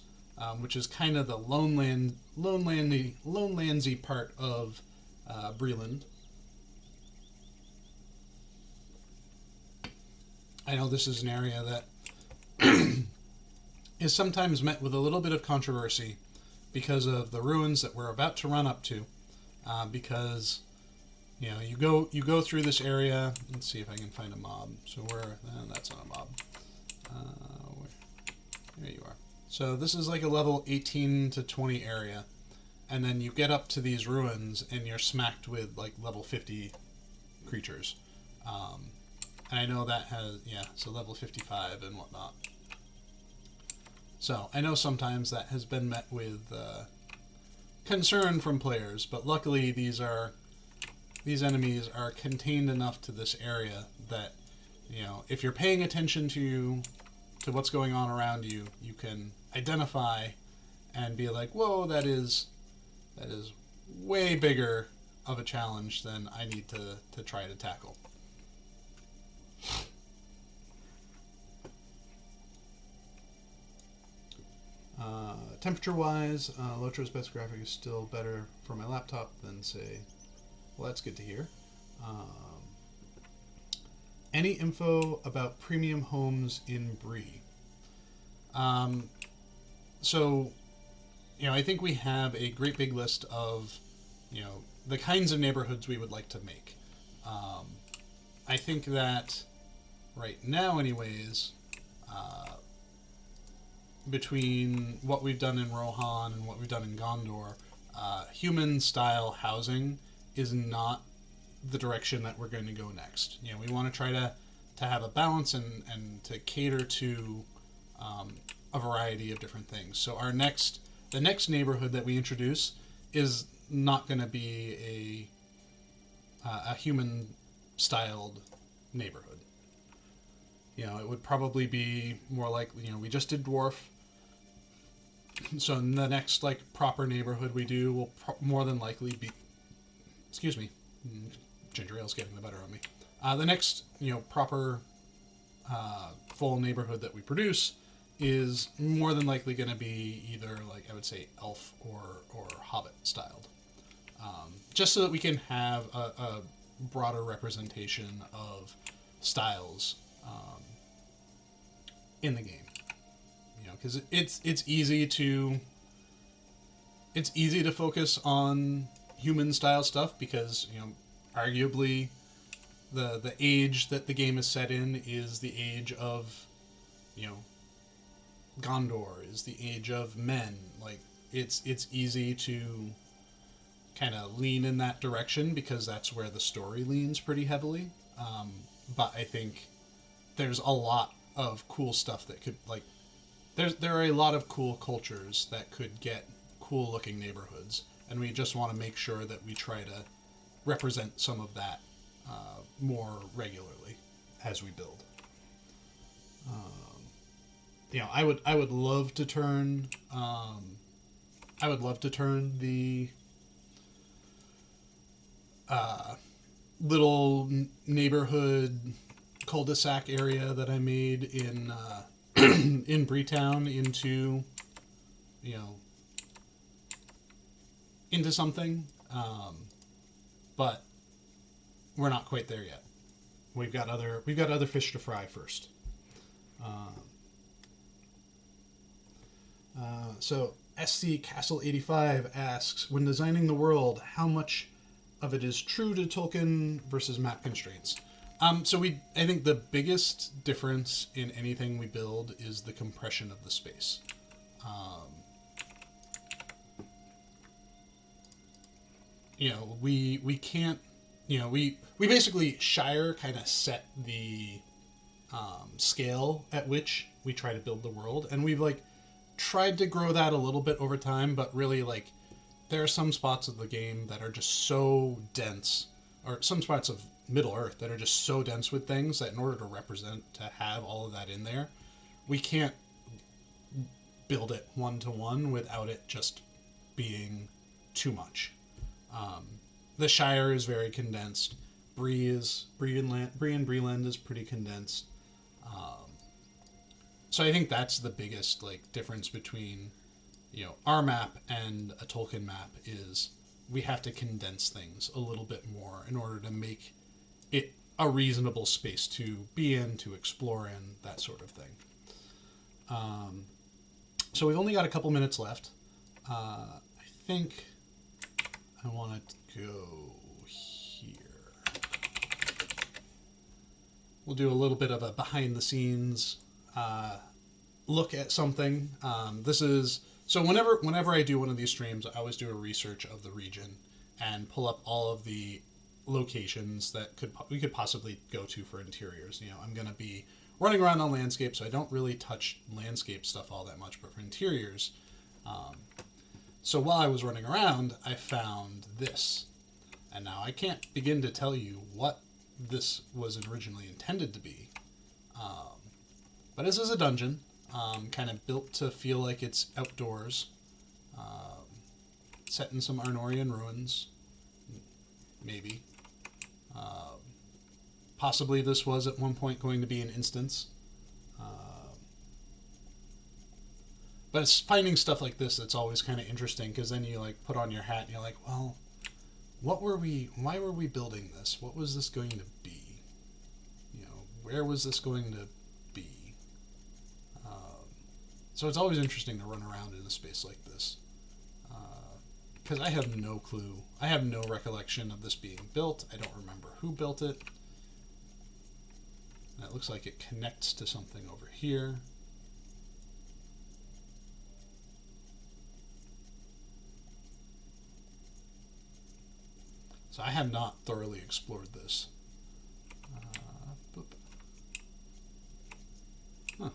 which is kind of the lonelandsy part of Breland. I know this is an area that is sometimes met with a little bit of controversy because of the ruins that we're about to run up to. Because you go through this area. Let's see if I can find a mob. So that's not a mob. There you are. So this is like a level 18 to 20 area, and then you get up to these ruins and you're smacked with like level 50 creatures. And I know that so level 55 and whatnot. So I know sometimes that has been met with concern from players, but luckily these enemies are contained enough to this area that if you're paying attention to what's going on around you, you can identify and be like, whoa, that is way bigger of a challenge than I need to try to tackle. Temperature-wise, LOTRO's best graphic is still better for my laptop than, say... Well, that's good to hear. Any info about premium homes in Bree? So, I think we have a great big list of, the kinds of neighborhoods we would like to make. I think that right now, anyways, between what we've done in Rohan and what we've done in Gondor, human-style housing is not the direction that we're going to go next. We want to try to have a balance and to cater to a variety of different things. So the next neighborhood that we introduce is not going to be a human-styled neighborhood. It would probably be more like, we just did Dwarf. So the next, proper neighborhood we do will more than likely be... Excuse me. Ginger ale's getting the better of me. The next, proper full neighborhood that we produce is more than likely going to be either, I would say, elf or hobbit styled. Just so that we can have a broader representation of styles in the game. Because it's easy to focus on human style stuff because arguably the age that the game is set in is the age of Gondor, is the age of men. It's easy to kind of lean in that direction because that's where the story leans pretty heavily. But I think there's a lot of cool stuff that could there are a lot of cool cultures that could get cool looking neighborhoods, and we just want to make sure that we try to represent some of that more regularly as we build. I would love to turn the little neighborhood cul-de-sac area that I made in in Breetown into into something, but we're not quite there yet. We've got other fish to fry first. So SC Castle 85 asks, when designing the world, how much of it is true to Tolkien versus map constraints? So I think the biggest difference in anything we build is the compression of the space. we can't, we basically Shire kind of set the scale at which we try to build the world, and we've like tried to grow that a little bit over time, but really like there are some spots of the game that are just so dense, or some spots of Middle Earth that are just so dense with things that in order to represent, to have all of that in there, we can't build it one to one without it just being too much. Um, the Shire is very condensed. Bree and Breeland is pretty condensed. Um, so I think that's the biggest like difference between our map and a Tolkien map is we have to condense things a little bit more in order to make it a reasonable space to be in, to explore in, that sort of thing. So we've only got a couple minutes left. I think I want to go here. We'll do a little bit of a behind the scenes look at something. This is so whenever I do one of these streams, I always do a research of the region and pull up all of the locations that we could possibly go to for interiors. I'm going to be running around on landscape, so I don't really touch landscape stuff all that much, but for interiors, so while I was running around, I found this, and now I can't begin to tell you what this was originally intended to be, but this is a dungeon, kind of built to feel like it's outdoors, set in some Arnorian ruins, maybe. Possibly this was at one point going to be an instance. But it's finding stuff like this that's always kind of interesting, because then you like put on your hat and you're like, well, why were we building this? What was this going to be? Where was this going to be? So it's always interesting to run around in a space like this. Because I have no clue. I have no recollection of this being built. I don't remember who built it. And it looks like it connects to something over here. So I have not thoroughly explored this. Huh.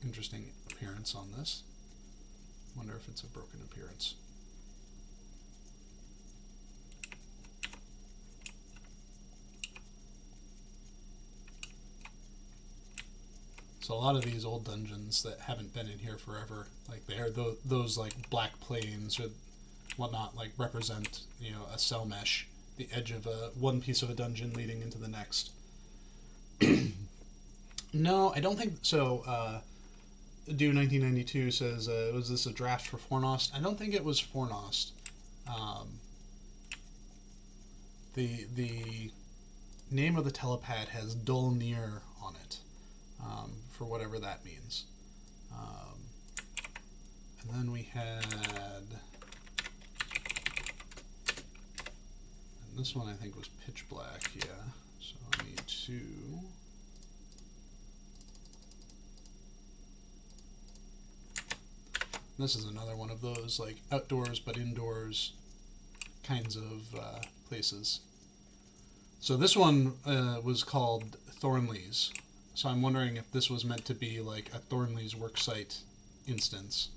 Interesting appearance on this. Wonder if it's a broken appearance. So a lot of these old dungeons that haven't been in here forever, like they are those like black plains or whatnot, like represent a cell mesh, the edge of one piece of a dungeon leading into the next. No, I don't think so. Do 1992 says, was this a draft for Fornost? I don't think it was Fornost. The name of the telepad has Dolnir on it, for whatever that means. And then we had, and this one I think was pitch black, yeah. So I need to. This is another one of those like outdoors but indoors kinds of places. So this one was called Thornley's. So I'm wondering if this was meant to be like a Thornley's worksite instance.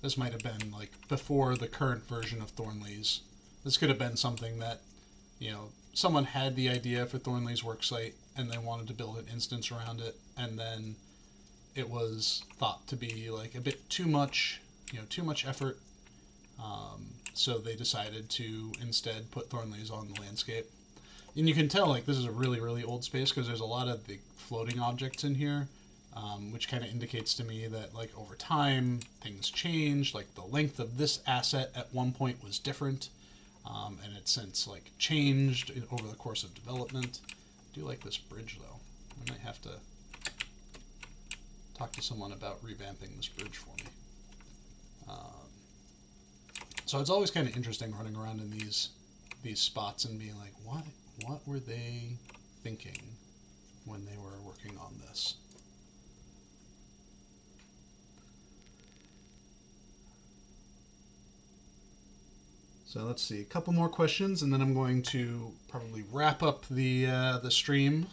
This might have been like before the current version of Thornley's. This could have been something that, someone had the idea for Thornley's worksite and they wanted to build an instance around it, and then it was thought to be like a bit too much, too much effort. So they decided to instead put Thornley's on the landscape. And you can tell like this is a really, really old space because there's a lot of big floating objects in here, which kind of indicates to me that like over time things changed. Like the length of this asset at one point was different, and it's since like changed over the course of development. I do like this bridge though. I might have to talk to someone about revamping this bridge for me. So it's always kind of interesting running around in these spots and being like, what were they thinking when they were working on this? So let's see, a couple more questions, and then I'm going to probably wrap up the stream.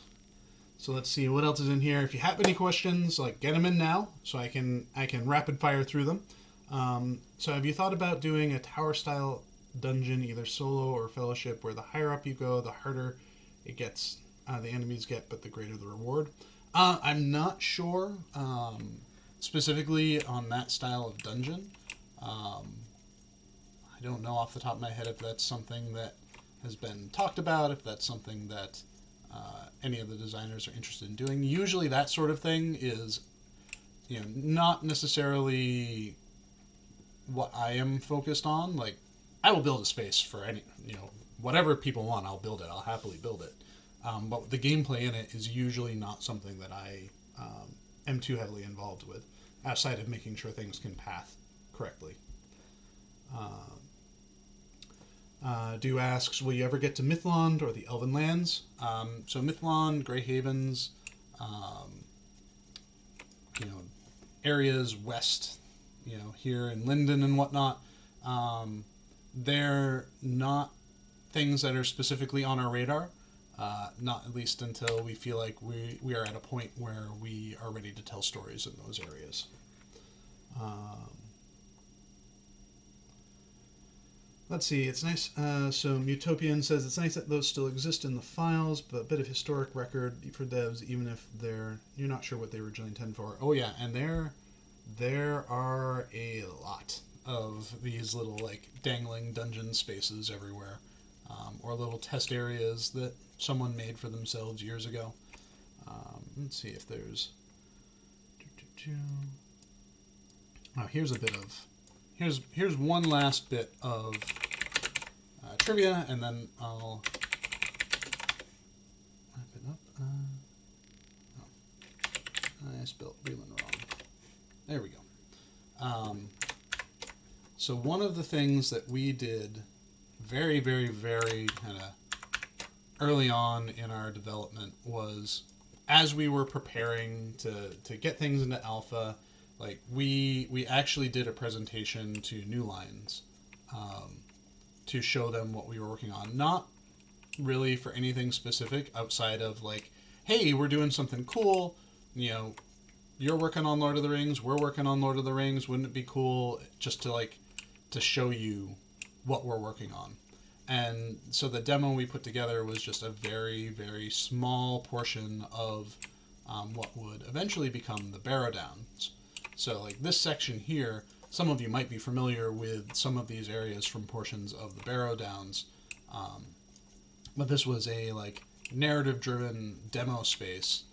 So let's see what else is in here. If you have any questions, like get them in now, so I can rapid fire through them. So have you thought about doing a tower style dungeon, either solo or fellowship, where the higher up you go, the harder it gets, the enemies get, but the greater the reward? I'm not sure specifically on that style of dungeon. I don't know off the top of my head if that's something that has been talked about, if that's something that any of the designers are interested in doing. Usually that sort of thing is, not necessarily what I am focused on. Like, I will build a space for any, whatever people want, I'll build it. I'll happily build it. But the gameplay in it is usually not something that I am too heavily involved with, outside of making sure things can path correctly. Do asks, will you ever get to Mythlond or the Elven Lands? So Mythlond, Grey Havens, areas west, here in Linden and whatnot, they're not things that are specifically on our radar, not at least until we feel like we are at a point where we are ready to tell stories in those areas. Let's see, it's nice. So Utopian says it's nice that those still exist in the files, but a bit of historic record for devs, even if you're not sure what they were originally intended for. Oh yeah, and there are a lot of these little like dangling dungeon spaces everywhere, or little test areas that someone made for themselves years ago. Let's see if there's. Oh, here's a bit of. Here's one last bit of trivia, and then I'll wrap it up. I spelled Breland wrong. There we go. So one of the things that we did very, very, very kind of early on in our development was, as we were preparing to get things into alpha, like we actually did a presentation to New Lines to show them what we were working on. Not really for anything specific outside of like, hey, we're doing something cool. You're working on Lord of the Rings, we're working on Lord of the Rings. Wouldn't it be cool just to show you what we're working on? And so the demo we put together was just a very, very small portion of what would eventually become the Barrow Downs. So like this section here, some of you might be familiar with some of these areas from portions of the Barrow Downs, but this was a like narrative-driven demo space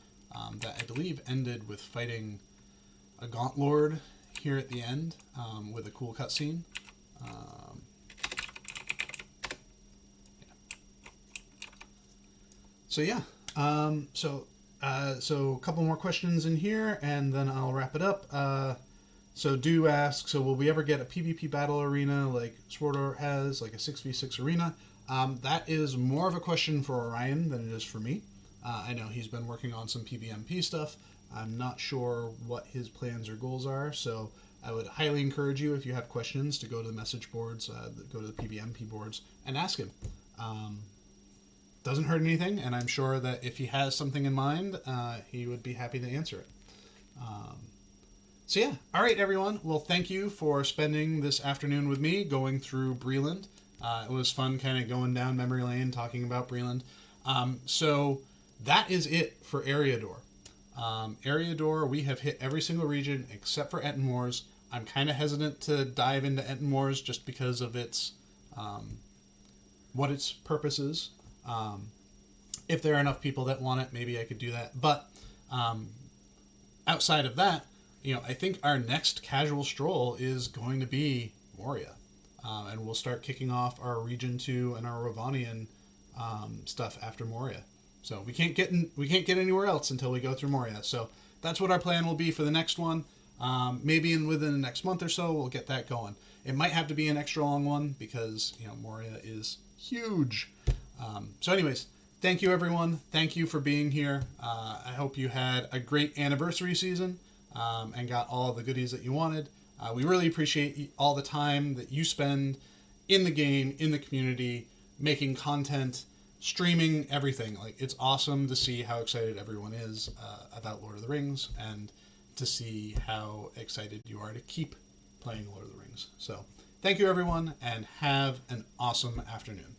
that I believe ended with fighting a Gaunt Lord here at the end with a cool cutscene. So yeah, so a couple more questions in here, and then I'll wrap it up. So do ask, so will we ever get a PvP battle arena like Swordor has, like a 6v6 arena? That is more of a question for Orion than it is for me. I know he's been working on some PvMP stuff. I'm not sure what his plans or goals are, so I would highly encourage you, if you have questions, to go to the message boards, go to the PvMP boards, and ask him. Doesn't hurt anything, and I'm sure that if he has something in mind, he would be happy to answer it. So yeah, all right, everyone. Well, thank you for spending this afternoon with me going through Breland. It was fun kind of going down memory lane, talking about Breland. So that is it for Eriador. Eriador, we have hit every single region except for Etten Moors. I'm kind of hesitant to dive into Etten Moors just because of its what its purpose is. If there are enough people that want it, maybe I could do that. But outside of that, I think our next casual stroll is going to be Moria. And we'll start kicking off our Region 2 and our Rovanian stuff after Moria. So we can't get anywhere else until we go through Moria. So that's what our plan will be for the next one. Maybe within the next month or so, we'll get that going. It might have to be an extra long one because Moria is huge. So anyways, thank you everyone. Thank you for being here. I hope you had a great anniversary season and got all the goodies that you wanted. We really appreciate all the time that you spend in the game, in the community, making content, streaming, everything. Like, it's awesome to see how excited everyone is about Lord of the Rings, and to see how excited you are to keep playing Lord of the Rings. So thank you, everyone, and have an awesome afternoon.